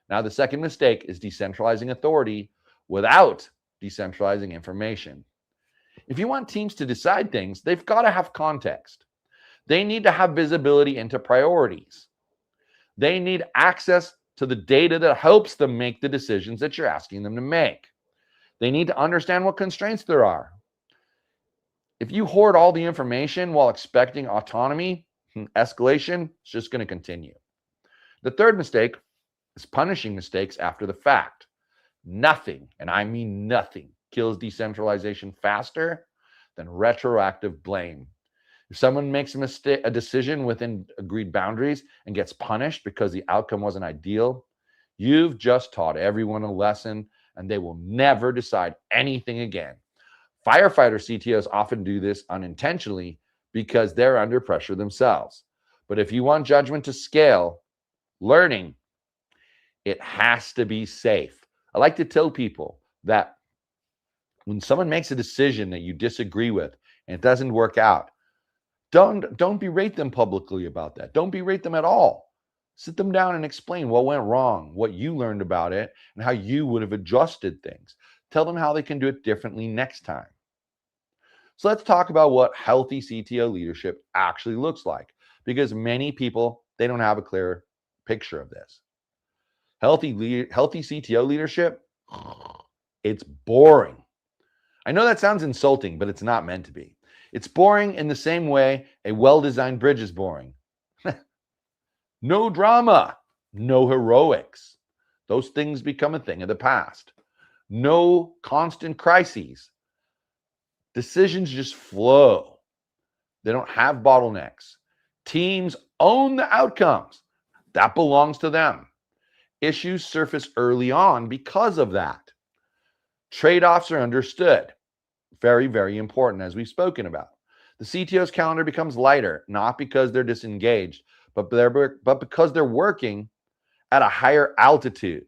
Now, the second mistake is decentralizing authority without decentralizing information. If you want teams to decide things, they've got to have context. They need to have visibility into priorities. They need access to the data that helps them make the decisions that you're asking them to make. They need to understand what constraints there are. If you hoard all the information while expecting autonomy, escalation is just going to continue. The third mistake is punishing mistakes after the fact. Nothing, and I mean nothing, kills decentralization faster than retroactive blame. If someone makes a decision within agreed boundaries and gets punished because the outcome wasn't ideal, you've just taught everyone a lesson and they will never decide anything again. Firefighter CTOs often do this unintentionally because they're under pressure themselves. But if you want judgment to scale, learning, it has to be safe. I like to tell people that when someone makes a decision that you disagree with and it doesn't work out, don't berate them publicly about that. Don't berate them at all. Sit them down and explain what went wrong, what you learned about it, and how you would have adjusted things. Tell them how they can do it differently next time. So let's talk about what healthy CTO leadership actually looks like, because many people, they don't have a clear picture of this. Healthy CTO leadership, it's boring. I know that sounds insulting, but it's not meant to be. It's boring in the same way a well-designed bridge is boring. No drama, no heroics. Those things become a thing of the past. No constant crises. Decisions just flow. They don't have bottlenecks. Teams own the outcomes. That belongs to them. Issues surface early on because of that. Trade-offs are understood. Very, very important, as we've spoken about. The CTO's calendar becomes lighter, not because they're disengaged, but because they're working at a higher altitude.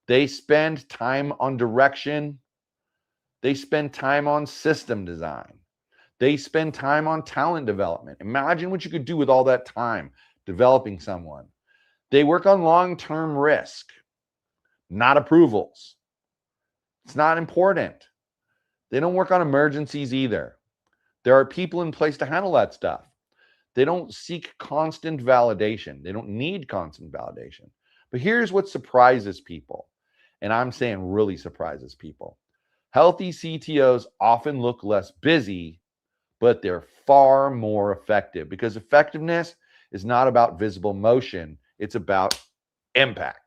They spend time on direction. They spend time on system design. They spend time on talent development. Imagine what you could do with all that time developing someone. They work on long-term risk, not approvals. It's not important. They don't work on emergencies either. There are people in place to handle that stuff. They don't seek constant validation. They don't need constant validation. But here's what surprises people, and I'm saying really surprises people. Healthy CTOs often look less busy, but they're far more effective, because effectiveness is not about visible motion. It's about impact.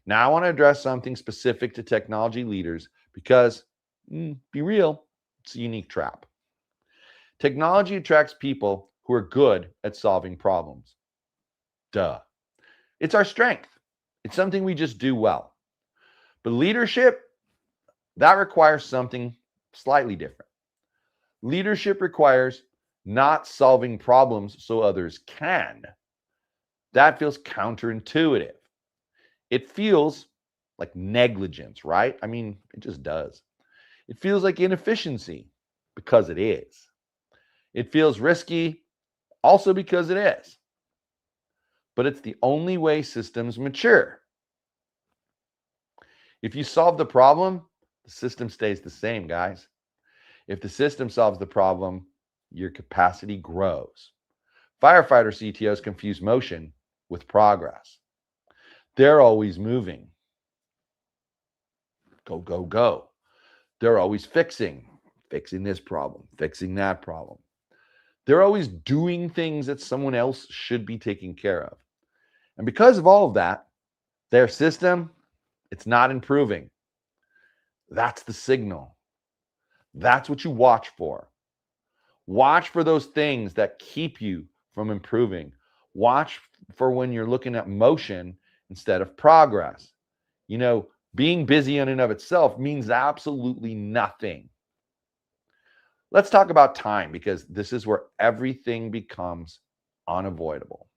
Now I want to address something specific to technology leaders because, be real, it's a unique trap. Technology attracts people who are good at solving problems. Duh. It's our strength. It's something we just do well. But leadership, that requires something slightly different. Leadership requires not solving problems so others can. That feels counterintuitive. It feels like negligence, right? I mean, it just does. It feels like inefficiency because it is. It feels risky also because it is. But it's the only way systems mature. If you solve the problem, the system stays the same, guys. If the system solves the problem, your capacity grows. Firefighter CTOs confuse motion with progress. They're always moving. Go, go, go. They're always fixing this problem, fixing that problem. They're always doing things that someone else should be taking care of. And because of all of that, their system, it's not improving. That's the signal. That's what you watch for. Watch for those things that keep you from improving. Watch for when you're looking at motion instead of progress. You know, being busy in and of itself means absolutely nothing. Let's talk about time, because this is where everything becomes unavoidable.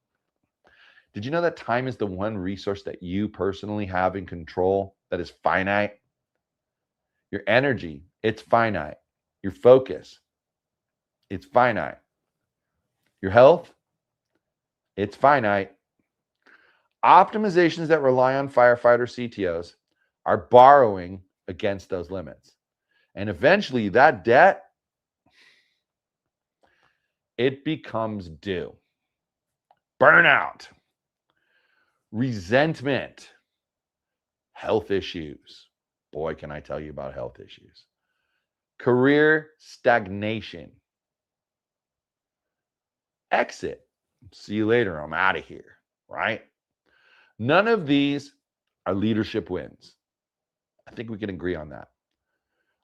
Did you know that time is the one resource that you personally have in control that is finite? Your energy, it's finite. Your focus, it's finite. Your health, it's finite. Optimizations that rely on firefighter CTOs are borrowing against those limits. And eventually that debt, it becomes due. Burnout, resentment, health issues. Boy, can I tell you about health issues. Career stagnation. Exit. See you later. I'm out of here, right? None of these are leadership wins. I think we can agree on that.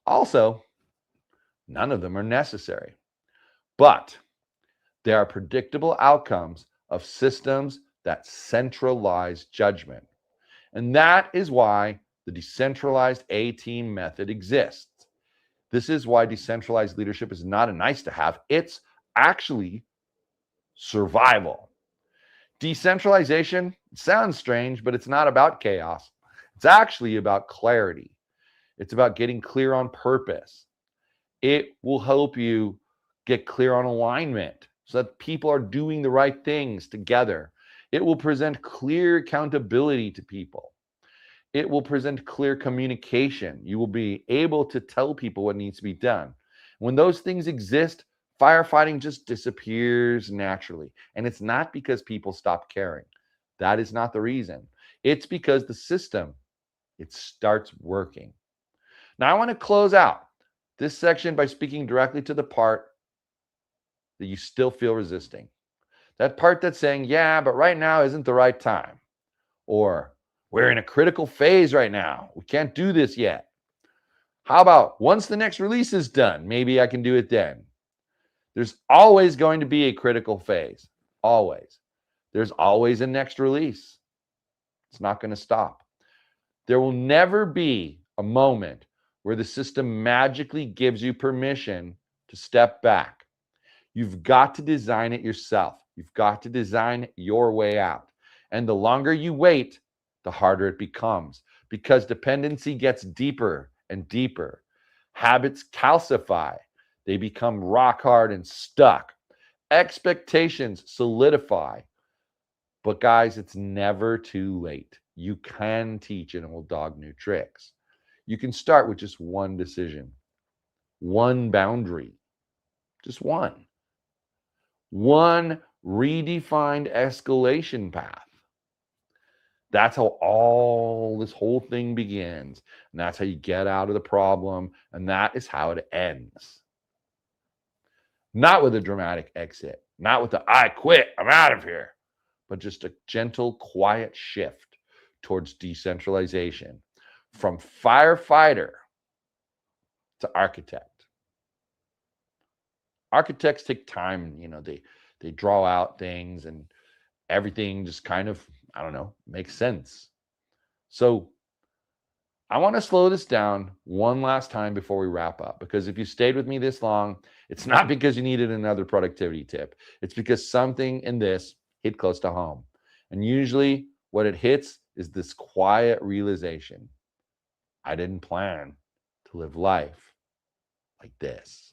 Also, none of them are necessary. But there are predictable outcomes of systems that centralize judgment. And that is why the decentralized A-team method exists. This is why decentralized leadership is not a nice to have. It's actually survival. Decentralization sounds strange, but it's not about chaos. It's actually about clarity. It's about getting clear on purpose. It will help you get clear on alignment so that people are doing the right things together. It will present clear accountability to people. It will present clear communication. You will be able to tell people what needs to be done. When those things exist, firefighting just disappears naturally. And it's not because people stop caring. That is not the reason. It's because the system, it starts working. Now, I want to close out this section by speaking directly to the part that you still feel resisting. That part that's saying, yeah, but right now isn't the right time. Or, we're in a critical phase right now. We can't do this yet. How about once the next release is done, maybe I can do it then. There's always going to be a critical phase. Always. There's always a next release. It's not going to stop. There will never be a moment where the system magically gives you permission to step back. You've got to design it yourself. You've got to design your way out. And the longer you wait, the harder it becomes, because dependency gets deeper and deeper. Habits calcify. They become rock hard and stuck. Expectations solidify. But guys, it's never too late. You can teach an old dog new tricks. You can start with just one decision, one boundary, just one. One redefined escalation path. That's how all this whole thing begins. And that's how you get out of the problem. And that is how it ends. Not with a dramatic exit, not with the I quit, I'm out of here, but just a gentle, quiet shift towards decentralization from firefighter to architect. Architects take time, they draw out things and everything just kind of, I don't know, makes sense. So I want to slow this down one last time before we wrap up, because if you stayed with me this long, it's not because you needed another productivity tip. It's because something in this hit close to home. And usually what it hits is this quiet realization. I didn't plan to live life like this.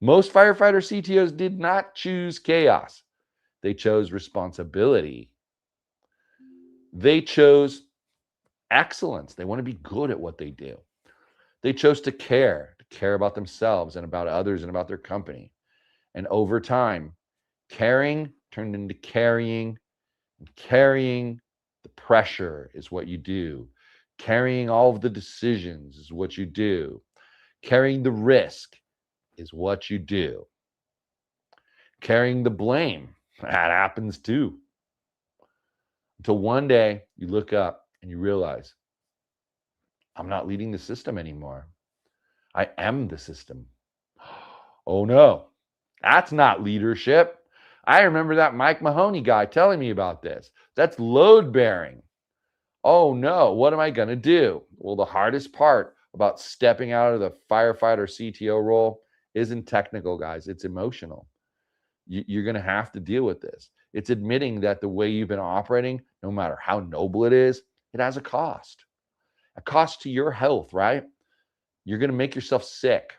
Most firefighter CTOs did not choose chaos. They chose responsibility. They chose excellence. They want to be good at what they do. They chose to care about themselves and about others and about their company. And over time, caring turned into carrying, and carrying the pressure is what you do. Carrying all of the decisions is what you do. Carrying the risk is what you do. Carrying the blame, that happens too. Until one day you look up and you realize, I'm not leading the system anymore. I am the system. Oh no, that's not leadership. I remember that Mike Mahoney guy telling me about this. That's load bearing. Oh no, what am I going to do? Well, the hardest part about stepping out of the firefighter CTO role isn't technical, guys. It's emotional. You're going to have to deal with this. It's admitting that the way you've been operating, no matter how noble it is, it has a cost to your health, right? You're going to make yourself sick.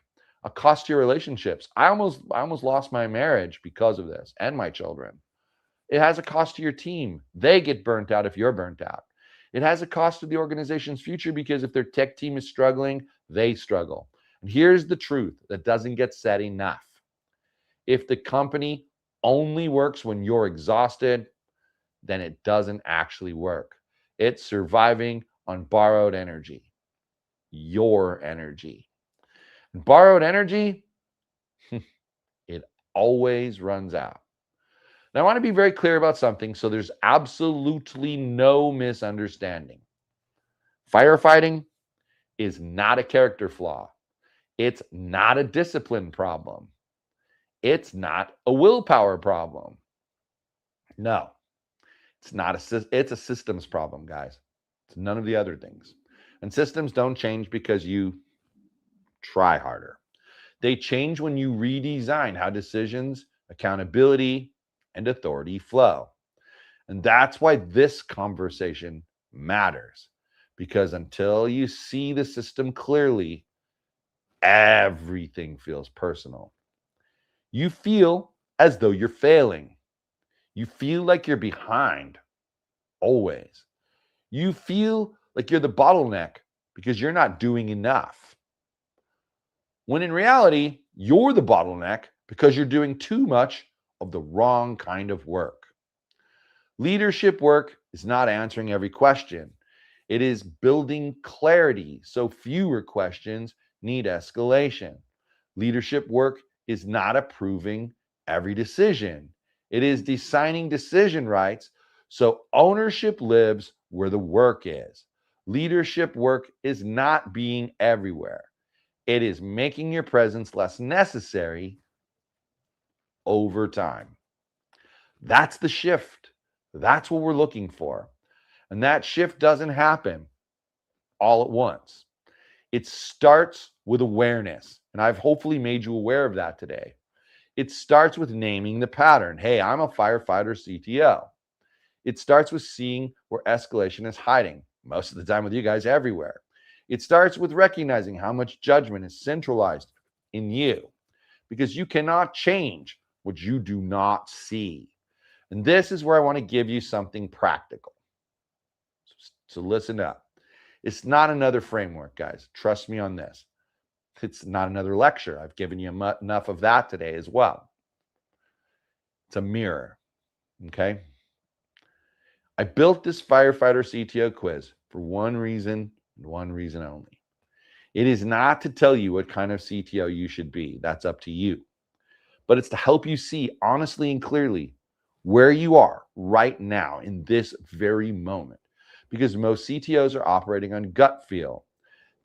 A cost to your relationships. I almost lost my marriage because of this, and my children. It has a cost to your team. They get burnt out if you're burnt out. It has a cost to the organization's future because if their tech team is struggling, they struggle. And here's the truth that doesn't get said enough. If the company only works when you're exhausted, then it doesn't actually work. It's surviving on borrowed energy, your energy. And borrowed energy, it always runs out. Now, I want to be very clear about something so there's absolutely no misunderstanding. Firefighting is not a character flaw. It's not a discipline problem. It's not a willpower problem. No, it's not it's a systems problem, guys. It's none of the other things. And systems don't change because you try harder. They change when you redesign how decisions, accountability, and authority flow. And that's why this conversation matters. Because until you see the system clearly, everything feels personal. You feel as though you're failing. You feel like you're behind, always. You feel like you're the bottleneck because you're not doing enough. When in reality, you're the bottleneck because you're doing too much of the wrong kind of work. Leadership work is not answering every question. It is building clarity so fewer questions need escalation. Leadership work is not approving every decision. It is designing decision rights so ownership lives where the work is. Leadership work is not being everywhere. It is making your presence less necessary over time. That's the shift. That's what we're looking for. And that shift doesn't happen all at once. It starts with awareness. And I've hopefully made you aware of that today. It starts with naming the pattern. Hey, I'm a firefighter CTO. It starts with seeing where escalation is hiding, most of the time with you guys everywhere. It starts with recognizing how much judgment is centralized in you because you cannot change what you do not see. And this is where I want to give you something practical. So listen up. It's not another framework, guys. Trust me on this. It's not another lecture. I've given you enough of that today as well. It's a mirror, okay? I built this Firefighter CTO quiz for one reason and one reason only. It is not to tell you what kind of CTO you should be. That's up to you. But it's to help you see honestly and clearly where you are right now in this very moment. Because most CTOs are operating on gut feel.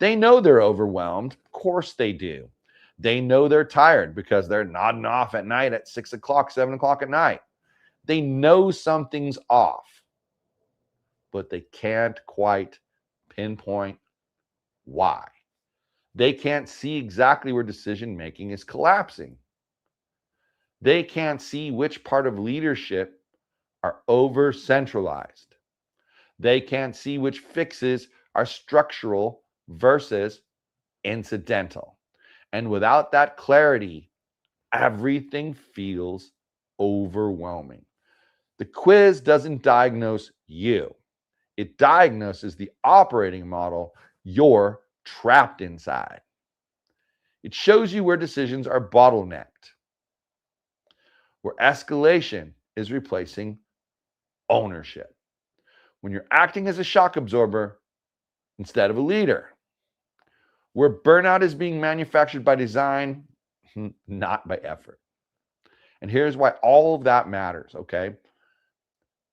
They know they're overwhelmed. Of course they do. They know they're tired because they're nodding off at night at 6 o'clock, 7 o'clock at night. They know something's off, but they can't quite pinpoint why. They can't see exactly where decision making is collapsing. They can't see which part of leadership are over centralized. They can't see which fixes are structural versus incidental. And without that clarity, everything feels overwhelming. The quiz doesn't diagnose you. It diagnoses the operating model you're trapped inside. It shows you where decisions are bottlenecked, where escalation is replacing ownership, when you're acting as a shock absorber instead of a leader, where burnout is being manufactured by design, not by effort. And here's why all of that matters, okay?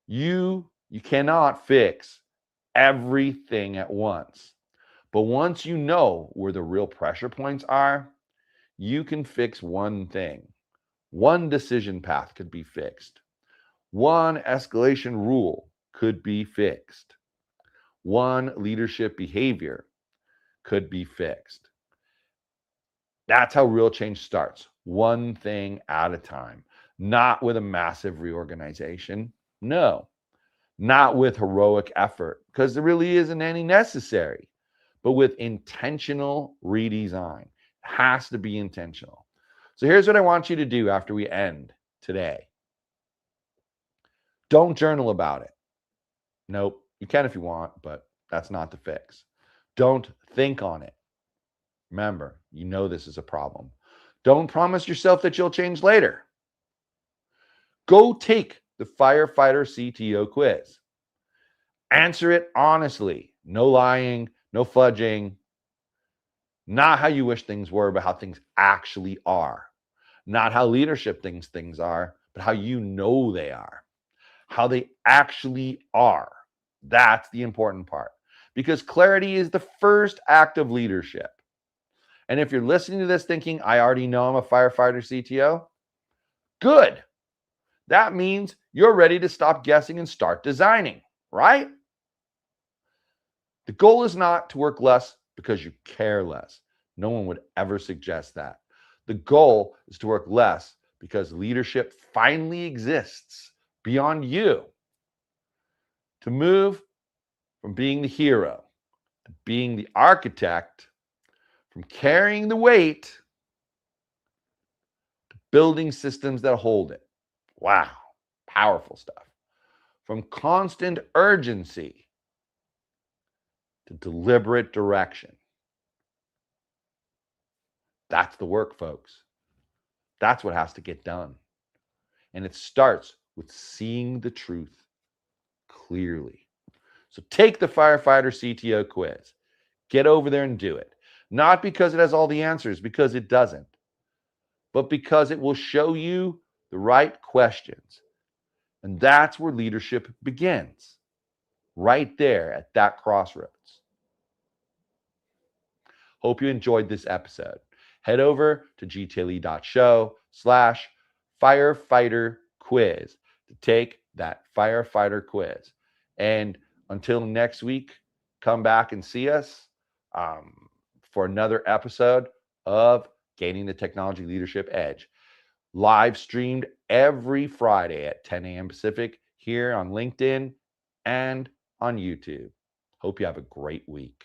You cannot fix everything at once. But once you know where the real pressure points are, you can fix one thing. One decision path could be fixed. One escalation rule could be fixed. One leadership behavior could be fixed. That's how real change starts, one thing at a time, not with a massive reorganization. No, not with heroic effort, because there really isn't any necessary, but with intentional redesign. It has to be intentional. So here's what I want you to do after we end today. Don't journal about it. Nope, you can if you want, but that's not the fix. Don't think on it. Remember, you know this is a problem. Don't promise yourself that you'll change later. Go take the Firefighter CTO quiz. Answer it honestly. No lying, no fudging. Not how you wish things were, but how things actually are. Not how leadership thinks things are, but how you know they are. How they actually are. That's the important part. Because clarity is the first act of leadership. And if you're listening to this thinking, I already know I'm a firefighter CTO, good. That means you're ready to stop guessing and start designing, right? The goal is not to work less because you care less. No one would ever suggest that. The goal is to work less because leadership finally exists beyond you. To move from being the hero to being the architect, from carrying the weight to building systems that hold it. Wow, powerful stuff. From constant urgency to deliberate direction. That's the work, folks. That's what has to get done. And it starts with seeing the truth clearly. So take the Firefighter CTO quiz. Get over there and do it. Not because it has all the answers, because it doesn't, but because it will show you the right questions. And that's where leadership begins, right there at that crossroads. Hope you enjoyed this episode. Head over to gtle.show/firefighter quiz to take that firefighter quiz. And until next week, come back and see us for another episode of Gaining the Technology Leadership Edge. Live streamed every Friday at 10 a.m. Pacific here on LinkedIn and on YouTube. Hope you have a great week.